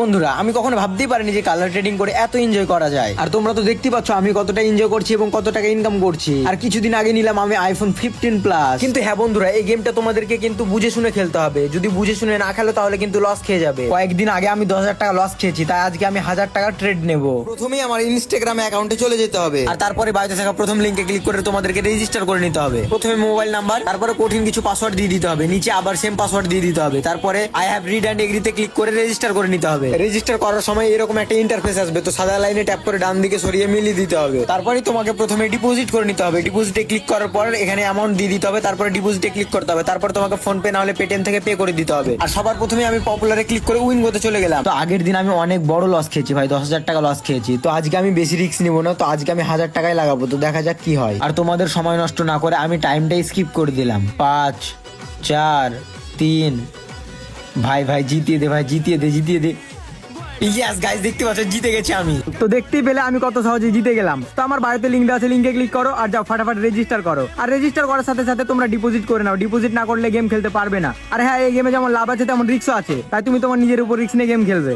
বন্ধুরা, আমি কখনো ভাবতেই পারিনি যে কালার ট্রেডিং করে এত এনজয় করা যায়। আর তোমরা তো দেখতেই পাচ্ছ আমি কতটা এনজয় করছি এবং কত টাকা ইনকাম করছি। আর কিছুদিন আগে নিলাম আমি আইফোন 15 প্লাস। কিন্তু হ্যাঁ বন্ধুরা, এই গেমটা তোমাদেরকে কিন্তু বুঝে শুনে খেলতে হবে। যদি বুঝে শুনে না খেলো তাহলে কিন্তু লস খেয়ে যাবে। কয়েকদিন আগে আমি 10,000 টাকা লস খেয়েছি, তাই আজকে আমি 1000 টাকা ট্রেড নেব। প্রথমেই আমার ইনস্টাগ্রাম অ্যাকাউন্টে চলে যেতে হবে, আর তারপরে বায়োতে থাকা প্রথম লিংকে ক্লিক করে তোমাদেরকে রেজিস্টার করে নিতে হবে। প্রথমে মোবাইল নাম্বার, তারপরে কঠিন কিছু পাসওয়ার্ড দিয়ে দিতে হবে, নিচে আবার সেম পাসওয়ার্ড দিয়ে দিতে হবে। তারপরে আই হ্যাভ রিড অ্যান্ড এগ্রিতে ক্লিক করে রেজিস্টার করে নিতে হবে। রেজিস্টার করার সময় এরকম একটা ইন্টারফেস আসবে, তো সাদা লাইনে ট্যাপ করে ডান দিকে সরিয়ে মিলিয়ে দিতে হবে। তারপরে তোমাকে প্রথমে ডিপোজিট করে নিতে হবে। ডিপোজিটে ক্লিক করার পর এখানে অ্যামাউন্ট দিয়ে দিতে হবে, তারপরে ডিপোজিটে ক্লিক করতে হবে। তারপর তোমাকে ফোন পে না হলে পেটিএম থেকে পে করে দিতে হবে। আর সবার প্রথমে আমি পপুলারে ক্লিক করে উইন করতে চলে গেলাম। তো আগের দিন আমি অনেক বড় লস খেয়েছি ভাই, 10,000 টাকা লস খেয়েছি। তো আজকে আমি বেশি রিস্ক নিব না, তো আজকে আমি 1000 টাকাই লাগাবো। তো দেখা যাক কি হয়। আর তোমাদের সময় নষ্ট না করে আমি টাইমটাই স্কিপ করে দিলাম। 5 4 3 ভাই ভাই জিতিয়ে দে, ভাই জিতিয়ে দে, জিতিয়ে দে। ইয়েস গাইস, দেখতে পাচ্ছ জিতে গেছি আমি। তো দেখতেই পেলে আমি কত সহজে জিতে গেলাম। তো আমার বাড়িতে লিঙ্ক আছে, লিঙ্কে ক্লিক করো আর যাও ফাটাফাট রেজিস্টার করো। আর রেজিস্টার করার সাথে সাথে তোমরা ডিপোজিট করে নাও। ডিপোজিট না করলে গেম খেলতে পারবে না। আর হ্যাঁ, এই গেমে যেমন লাভ আছে তেমন রিস্কও আছে, তাই তুমি তোমার নিজের উপর রিস্ক নিয়ে গেম খেলবে।